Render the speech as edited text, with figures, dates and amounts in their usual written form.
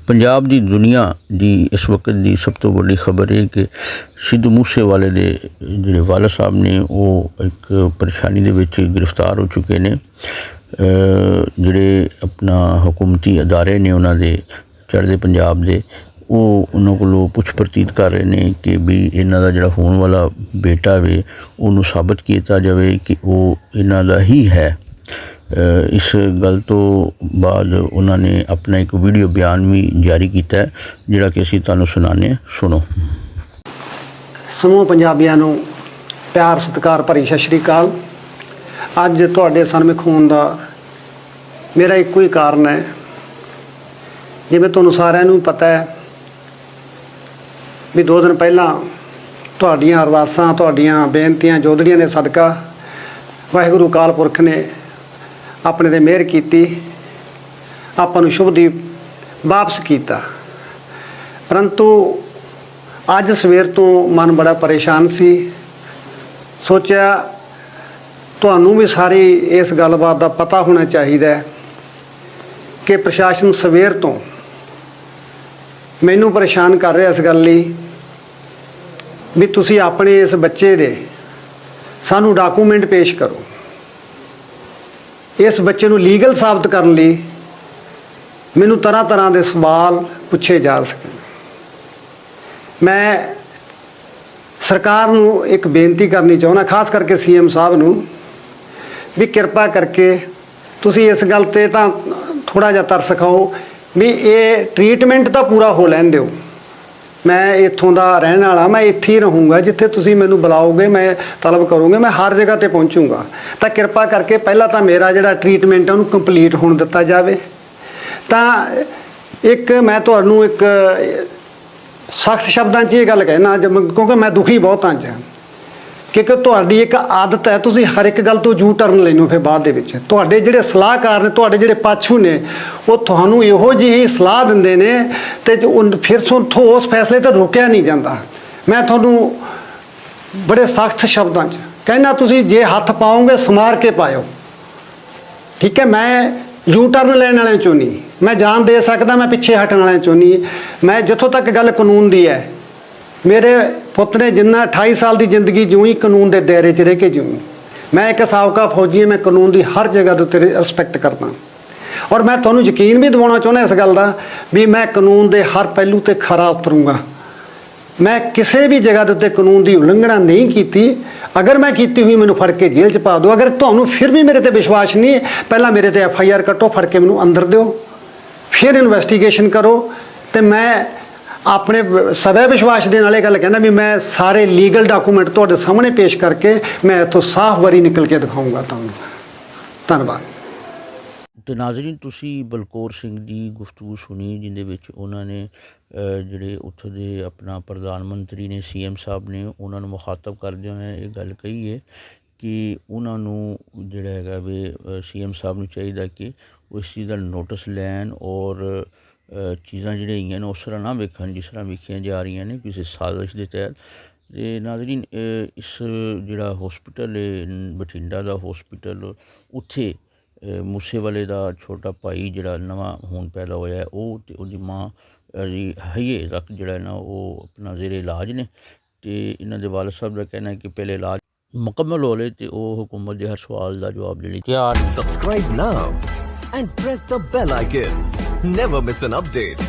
पंजाब दी दुनिया दी इस वक्त दी सब तो बड़ी खबर है कि सिद्धू मूसेवाले दे जिहड़े वाला साहब ने वो एक परेशानी दे विच गिरफ्तार हो चुके ने। जिहड़े अपना हुकूमती अदारे ने उन्हां दे चढ़दे पंजाब दे वो उन्हां कोलों पुछ परतीत कर रहे हैं कि भी इन्हां दा जिहड़ा होने वाला बेटा वे उन्होंने साबित किया जाए कि वो इन्हां दा ही है। इस गल तो बाद उन्होंने अपना एक वीडियो बयान भी जारी किया है जिहड़ा कि असीं तुहानूं सुणाने। सुनो। समूह पंजाबियां नूं प्यार सत्कार भरी सत श्री अकाल। अज तुहाडे सनमुख होण दा मेरा इक्को ही कारण है, जिवें तुहानूं सारिआं नूं पता है भी 2 दिन पहलां तुहाडीआं अरदासां तुहाडीआं बेनतियां जोदड़ियां दे सदका वाहिगुरू अकाल पुरख ने अपने ते मेहर कीती, आपां नूं शुभदीप वापस कीता। परंतु अज सवेर तो मन बड़ा परेशान सी। सोचा तुहानूं भी सारी इस गलबात का पता होना चाहिए कि प्रशासन सवेर तो मैनूं परेशान कर रहा इस गल लई भी तुसीं अपने इस बच्चे दे सानूं डॉकूमेंट पेश करो। इस बच्चे नूं लीगल साबित करने लई मैनूं तरह तरह के सवाल पूछे जा सकें। मैं सरकार नूं एक बेनती करनी चाहुंदा, खास करके CM साहब नूं भी कृपा करके तुसीं इस गल ते तां थोड़ा जिहा तरस खाओ भी ये ट्रीटमेंट तो पूरा हो लैण दिओ। मैं इत्थों दा रहण वाला, मैं इत्थे ही रहूँगा, जिथे तुसीं मैनूं बुलाओगे मैं तलब करूँगे, मैं हर जगह ते पहुँचूँगा। तो कृपा करके पहला तो मेरा जिहड़ा ट्रीटमेंट है उहनूं कंप्लीट होण दित्ता जावे। तां एक मैं तुहानूं एक सख्त शब्दां 'च ये गल कहना, क्योंकि मैं दुखी बहुत हाँ अज, क्योंकि तुहाडी एक आदत है तुसीं हर एक गल तो यू टर्न लैंदे हो। फिर बाद दे विच तुहाडे जिहड़े सलाहकार ने, तुहाडे जिहड़े पाछू ने, वो तुहानूं इहो जी सलाह दिंदे ने ते फिर उथों उस फैसले तो रोकिया नहीं जाता। मैं तुहानूं बड़े सख्त शब्दां 'च कहना, तुसीं जे हत्थ पाओगे समार के पाओ, ठीक है। मैं यू टर्न लैण वालिਆਂ चों नहीं, मैं जान दे सकदा, मैं पिछे हटण वालिਆਂ चों नहीं। मैं जिथों तक गल कानून की है, मेरे पुत ने जिन्ना 28 साल की जिंदगी जूँ ही कानून के दायरे च रह के जूँ। मैं एक साबका फौजी हाँ, मैं कानून की हर जगह उत्ते रिस्पैक्ट करदा और मैं तुहानूं यकीन भी दिवाउणा चाहुंदा इस गल का भी मैं कानून के हर पहलू ते खरा उतरूँगा। मैं किसी भी जगह के उत्ते कानून की उलंघना नहीं की। अगर मैं की हुई मैनूं फड़ के जेल च पा दो। अगर तुहानूं फिर भी मेरे ते विश्वास नहीं, पहला मेरे ते FIR कट्टो, फड़ के मैनूं अंदर दिओ, फिर इन्वैस्टिगेशन करो। तो मैं अपने सवै विश्वास के नाल गल कहना भी मैं सारे लीगल डॉकूमेंट तुहाडे सामने पेश करके मैं इत्थों साफ वारी निकल के दिखाऊँगा तुहानूं। धन्नवाद। तो नाज़रीन, तुसी बलकौर सिंह की गुफ्तगू सुनी जिंदे विच उन्होंने जिहड़े उत्थों दे अपना प्रधानमंत्री ने, CM साहब ने उन्होंने मुखातब करदे होए ये गल कही है कि उन्होंने जिहड़ा हैगा वे CM साहब नूं चाहीदा कि वो इस चीज़ का नोटिस लैन और चीज़ां जिहड़ियां ने उस तरह ना वेखन जिस तरह वेखियां जा रही ने किसी साजिश के तहत। ते नाज़रीन, इस जिहड़ा हॉस्पिटल है बठिंडा दा हॉस्पिटल, उत्थे मूसेवाले दा छोटा भाई जिहड़ा नवां खून पैदा होया है वो ते उहदी मां हजे तक जिहड़ा ना वो अपना ज़ेरे इलाज ने। ते इन्हां दे वालिद साहब दा कहना है कि पहले इलाज मुकम्मल हो ले ते वो हुकूमत दे हर सवाल दा जवाब देने तैयार। Subscribe now and press the bell icon. Never miss an update.